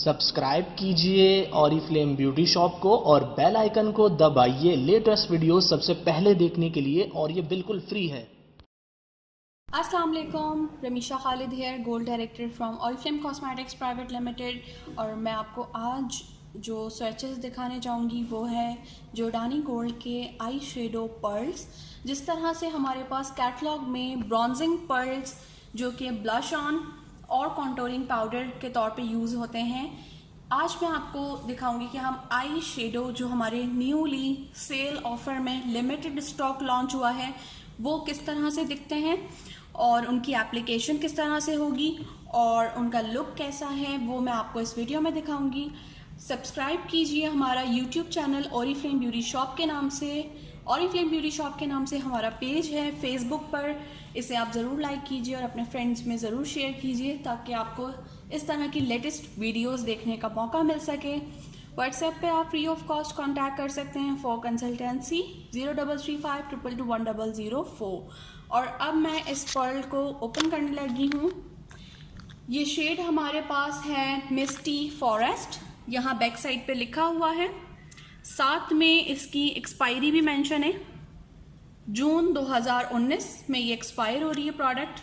Subscribe कीजिए Oriflame beauty shop को और बेल आइकन को दबाइए लेटेस्ट वीडियो सबसे पहले देखने के लिए, और ये बिल्कुल फ्री है। अस्सलाम वालेकुम, Ramisha Khalid here, gold director from Oriflame cosmetics private limited. और मैं आपको आज जो स्वेचेस दिखाने जाऊंगी वो है जोर्डानी गोल्ड के आई शेडो पर्ल्स। जिस तरह से हमारे पास कैटलॉग में ब्रॉन्जिंग पर्ल्स जो कि ब्लश ऑन और कॉन्टोरिंग पाउडर के तौर पे यूज़ होते हैं, आज मैं आपको दिखाऊंगी कि हम आई शेडो जो हमारे न्यूली सेल ऑफर में लिमिटेड स्टॉक लॉन्च हुआ है वो किस तरह से दिखते हैं और उनकी एप्लीकेशन किस तरह से होगी और उनका लुक कैसा है, वो मैं आपको इस वीडियो में दिखाऊंगी। सब्सक्राइब कीजिए हमारा YouTube channel Oriflame beauty shop के नाम से। ऑरिफ्लेम ब्यूटी शॉप के नाम से हमारा पेज है फेसबुक पर, इसे आप ज़रूर लाइक कीजिए और अपने फ्रेंड्स में ज़रूर शेयर कीजिए ताकि आपको इस तरह की लेटेस्ट वीडियोस देखने का मौका मिल सके। व्हाट्सएप पे आप फ्री ऑफ कॉस्ट कांटेक्ट कर सकते हैं फॉर कंसल्टेंसी 0335221004। और अब मैं इस पर्ल को ओपन करने लगी हूँ। ये शेड हमारे पास है मिस्टी फॉरेस्ट, यहाँ बैक साइड पे लिखा हुआ है, साथ में इसकी एक्सपायरी भी मेंशन है। जून 2019 में ये एक्सपायर हो रही है प्रोडक्ट,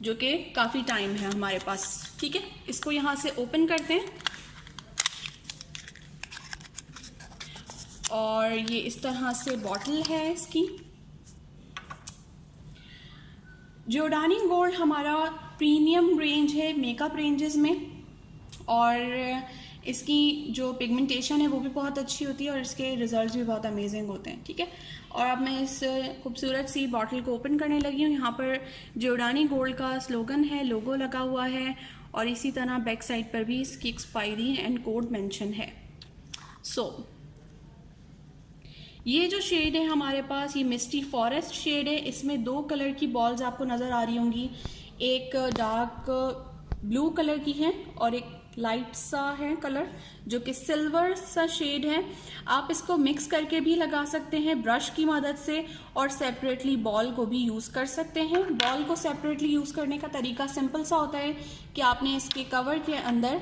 जो कि काफ़ी टाइम है हमारे पास। ठीक है, इसको यहाँ से ओपन करते हैं और ये इस तरह से बॉटल है इसकी। जोर्डानी गोल्ड हमारा प्रीमियम रेंज है मेकअप रेंजेस में, और इसकी जो पिगमेंटेशन है वो भी बहुत अच्छी होती है और इसके रिजल्ट्स भी बहुत अमेजिंग होते हैं। ठीक है, और अब मैं इस खूबसूरत सी बॉटल को ओपन करने लगी हूँ। यहाँ पर जोर्डानी गोल्ड का स्लोगन है, लोगो लगा हुआ है, और इसी तरह बैक साइड पर भी इसकी एक्सपायरी एंड कोड मेंशन है। ये जो शेड है हमारे पास, ये मिस्टी फॉरेस्ट शेड है। इसमें दो कलर की बॉल्स आपको नज़र आ रही होंगी, एक डार्क ब्लू कलर की है और एक लाइट सा है कलर जो कि सिल्वर सा शेड है। आप इसको मिक्स करके भी लगा सकते हैं ब्रश की मदद से, और सेपरेटली बॉल को भी यूज़ कर सकते हैं। बॉल को सेपरेटली यूज़ करने का तरीका सिंपल सा होता है कि आपने इसके कवर के अंदर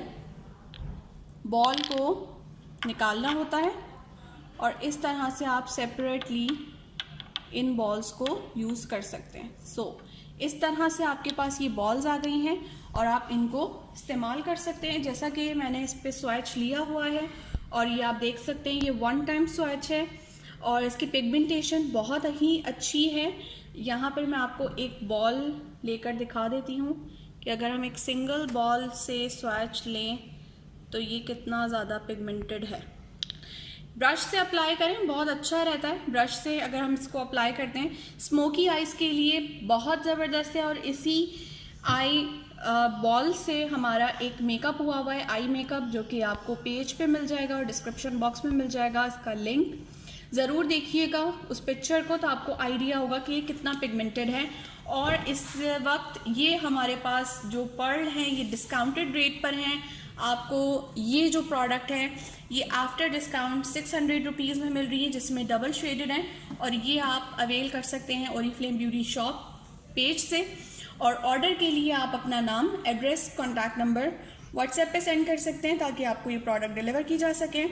बॉल को निकालना होता है और इस तरह से आप सेपरेटली इन बॉल्स को यूज़ कर सकते हैं। इस तरह से आपके पास ये बॉल्स आ गई हैं और आप इनको इस्तेमाल कर सकते हैं। जैसा कि मैंने इस पे स्वैच लिया हुआ है और ये आप देख सकते हैं, ये वन टाइम स्वैच है और इसकी पिगमेंटेशन बहुत ही अच्छी है। यहाँ पर मैं आपको एक बॉल लेकर दिखा देती हूँ कि अगर हम एक सिंगल बॉल से स्वैच लें तो ये कितना ज़्यादा पिगमेंटेड है। ब्रश से अप्लाई करें, बहुत अच्छा रहता है। ब्रश से अगर हम इसको अप्लाई करते हैं स्मोकी आइज़ के लिए बहुत ज़बरदस्त है। और इसी आई बॉल से हमारा एक मेकअप हुआ है, आई मेकअप, जो कि आपको पेज पे मिल जाएगा और डिस्क्रिप्शन बॉक्स में मिल जाएगा। इसका लिंक ज़रूर देखिएगा उस पिक्चर को, तो आपको आइडिया होगा कि ये कितना पिगमेंटेड है। और इस वक्त ये हमारे पास जो पर्ल हैं ये डिस्काउंटेड रेट पर हैं। आपको ये जो प्रोडक्ट है ये आफ्टर डिस्काउंट 600 रुपीज़ में मिल रही है, जिसमें डबल शेडेड है, और ये आप अवेल कर सकते हैं ऑरिफ्लेम ब्यूटी शॉप पेज से। और ऑर्डर के लिए आप अपना नाम, एड्रेस, कॉन्टैक्ट नंबर व्हाट्सएप पे सेंड कर सकते हैं ताकि आपको ये प्रोडक्ट डिलीवर की जा सके।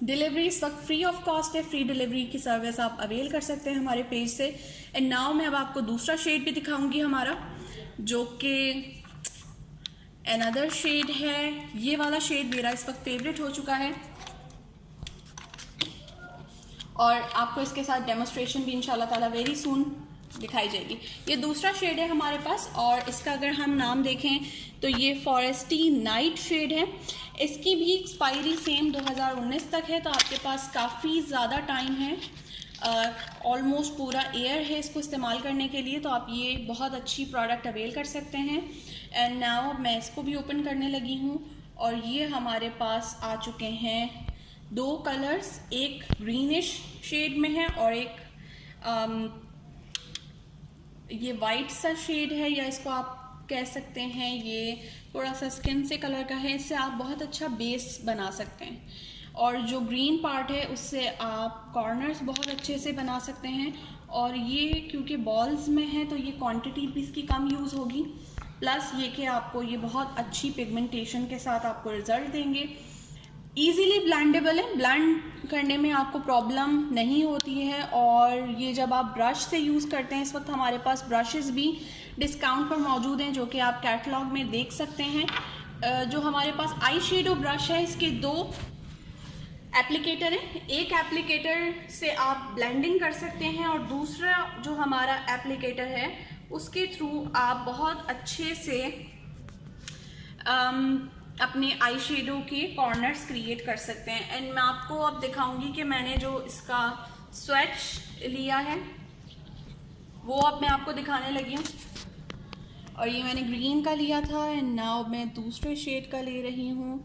डिलीवरी इस वक्त फ्री ऑफ कॉस्ट है, फ्री डिलीवरी की सर्विस आप अवेल कर सकते हैं हमारे पेज से। एंड नाउ मैं अब आपको दूसरा शेड भी दिखाऊंगी हमारा, जो कि अनदर शेड है। ये वाला शेड मेरा इस वक्त फेवरेट हो चुका है और आपको इसके साथ डेमोस्ट्रेशन भी इंशाल्लाह ताला वेरी सून दिखाई जाएगी। ये दूसरा शेड है हमारे पास और इसका अगर हम नाम देखें तो ये फॉरेस्टी नाइट शेड है। इसकी भी एक्सपायरी सेम 2019 तक है, तो आपके पास काफ़ी ज़्यादा टाइम है, ऑलमोस्ट पूरा ईयर है इसको इस्तेमाल करने के लिए। तो आप ये बहुत अच्छी प्रोडक्ट अवेल कर सकते हैं। एंड नाउ मैं इसको भी ओपन करने लगी हूँ और ये हमारे पास आ चुके हैं दो कलर्स, एक ग्रीनिश शेड में है और एक ये वाइट सा शेड है, या इसको आप कह सकते हैं ये थोड़ा सा स्किन से कलर का है। इससे आप बहुत अच्छा बेस बना सकते हैं और जो ग्रीन पार्ट है उससे आप कॉर्नर्स बहुत अच्छे से बना सकते हैं। और ये क्योंकि बॉल्स में है तो ये क्वांटिटी भी इसकी कम यूज़ होगी, प्लस ये कि आपको ये बहुत अच्छी पिगमेंटेशन के साथ आपको रिजल्ट देंगे। ईजीली ब्लेंडेबल है, ब्लेंड करने में आपको प्रॉब्लम नहीं होती है। और ये जब आप ब्रश से यूज़ करते हैं, इस वक्त हमारे पास ब्रशेस भी डिस्काउंट पर मौजूद हैं जो कि आप कैटलॉग में देख सकते हैं। जो हमारे पास आई शेडो ब्रश है, इसके 2 एप्लीकेटर है। एक एप्लीकेटर से आप ब्लेंडिंग कर सकते हैं और दूसरा जो हमारा एप्लीकेटर है उसके थ्रू आप बहुत अच्छे से अपने आई शेडो के कॉर्नर्स क्रिएट कर सकते हैं। एंड मैं आपको अब दिखाऊंगी कि मैंने जो इसका स्वैच लिया है वो अब मैं आपको दिखाने लगी हूँ। और ये मैंने ग्रीन का लिया था एंड नाउ मैं दूसरे शेड का ले रही हूँ।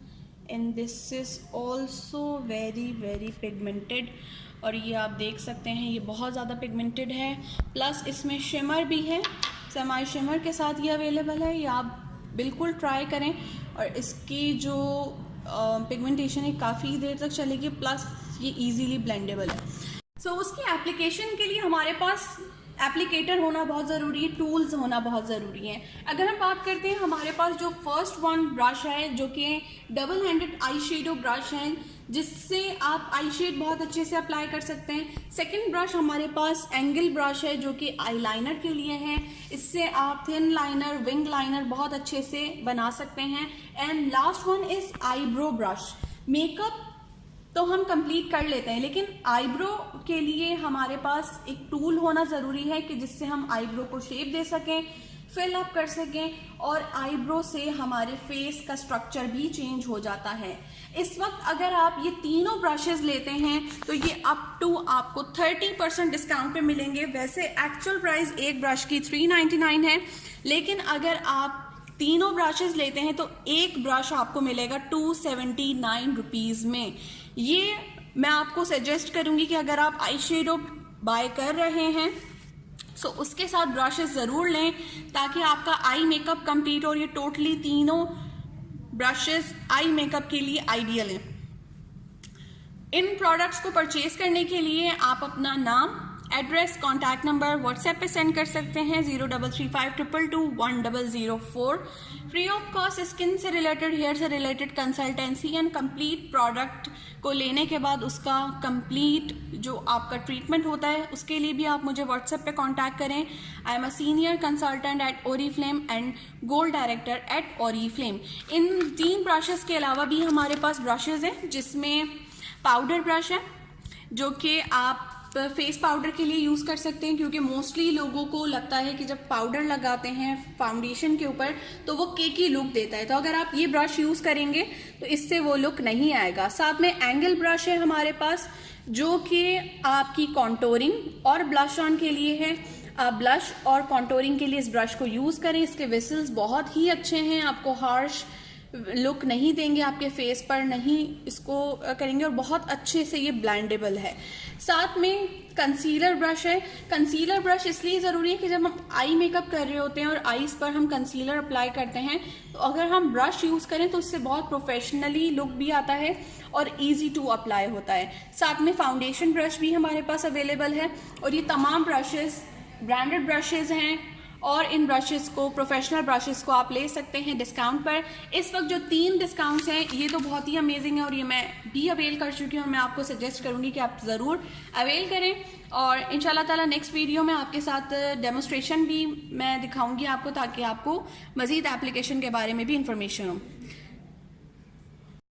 And this is also very very pigmented, और ये आप देख सकते हैं ये बहुत ज़्यादा पिगमेंटेड है। प्लस इसमें शिमर भी है, सेमी शिमर के साथ ये अवेलेबल है। ये आप बिल्कुल ट्राई करें और इसकी जो पिगमेंटेशन है काफ़ी देर तक चलेगी, प्लस ये इजीली ब्लेंडेबल है। सो उसकी एप्लीकेशन के लिए हमारे पास एप्लीकेटर होना बहुत ज़रूरी है, टूल्स होना बहुत ज़रूरी है। अगर हम बात करते हैं, हमारे पास जो फर्स्ट वन ब्रश है जो कि double handed eye shadow brush है जिससे आप आई शेड बहुत अच्छे से अप्लाई कर सकते हैं। सेकंड ब्रश हमारे पास एंगल ब्रश है जो कि आई लाइनर के लिए है, इससे आप थिन लाइनर, विंग लाइनर बहुत अच्छे से बना सकते हैं। And last one is eyebrow brush. Makeup तो हम कंप्लीट कर लेते हैं, लेकिन आईब्रो के लिए हमारे पास एक टूल होना ज़रूरी है कि जिससे हम आईब्रो को शेप दे सकें, फिल अप कर सकें, और आईब्रो से हमारे फेस का स्ट्रक्चर भी चेंज हो जाता है। इस वक्त अगर आप ये तीनों ब्रशेस लेते हैं तो ये अप टू आपको 30% डिस्काउंट पे मिलेंगे। वैसे एक्चुअल प्राइस एक ब्रश की 399 है, लेकिन अगर आप तीनों ब्रशेस लेते हैं तो एक ब्रश आपको मिलेगा 279 रुपीज़ में। ये मैं आपको सजेस्ट करूंगी कि अगर आप आई शेडो बाय कर रहे हैं सो उसके साथ ब्रशेस ज़रूर लें ताकि आपका आई मेकअप कंप्लीट हो। ये टोटली तीनों ब्रशेस आई मेकअप के लिए आइडियल हैं। इन प्रोडक्ट्स को परचेज करने के लिए आप अपना नाम, एड्रेस, कॉन्टैक्ट नंबर व्हाट्सएप पे सेंड कर सकते हैं 0335221004। फ्री ऑफ कॉस्ट स्किन से रिलेटेड, हेयर से related consultancy and complete product को लेने के बाद उसका कंप्लीट जो आपका ट्रीटमेंट होता है उसके लिए भी आप मुझे व्हाट्सएप पे कांटेक्ट करें। I am a senior consultant eight Oriflame and gold director at Oriflame. In 3 brushes के अलावा भी हमारे पास ब्रशेज हैं जिसमें पाउडर ब्रश है जो कि आप फेस पाउडर के लिए यूज़ कर सकते हैं, क्योंकि मोस्टली लोगों को लगता है कि जब पाउडर लगाते हैं फाउंडेशन के ऊपर तो वो केकी लुक देता है। तो अगर आप ये ब्रश यूज़ करेंगे तो इससे वो लुक नहीं आएगा। साथ में एंगल ब्रश है हमारे पास जो कि आपकी कॉन्टोरिंग और ब्लश ऑन के लिए है। आप ब्लश और कॉन्टोरिंग के लिए इस ब्रश को यूज़ करें। इसके विसल्स बहुत ही अच्छे हैं, आपको हार्श लुक नहीं देंगे, आपके फेस पर नहीं इसको करेंगे, और बहुत अच्छे से ये ब्लेंडेबल है। साथ में कंसीलर ब्रश है। कंसीलर ब्रश इसलिए ज़रूरी है कि जब हम आई मेकअप कर रहे होते हैं और आईज पर हम कंसीलर अप्लाई करते हैं तो अगर हम ब्रश यूज़ करें तो उससे बहुत प्रोफेशनली लुक भी आता है और इजी टू अप्लाई होता है। साथ में फाउंडेशन ब्रश भी हमारे पास अवेलेबल है, और ये तमाम ब्रशेस ब्रांडेड ब्रशेस हैं और इन ब्रशेस को, प्रोफेशनल ब्रशेस को आप ले सकते हैं डिस्काउंट पर। इस वक्त जो 3 डिस्काउंट्स हैं ये तो बहुत ही अमेजिंग है और ये मैं भी अवेल कर चुकी हूँ। मैं आपको सजेस्ट करूँगी कि आप ज़रूर अवेल करें, और इंशाल्लाह ताला नेक्स्ट वीडियो में आपके साथ डेमोस्ट्रेशन भी मैं दिखाऊँगी आपको ताकि आपको मज़ीद एप्लीकेशन के बारे में भी इंफॉर्मेशन हो।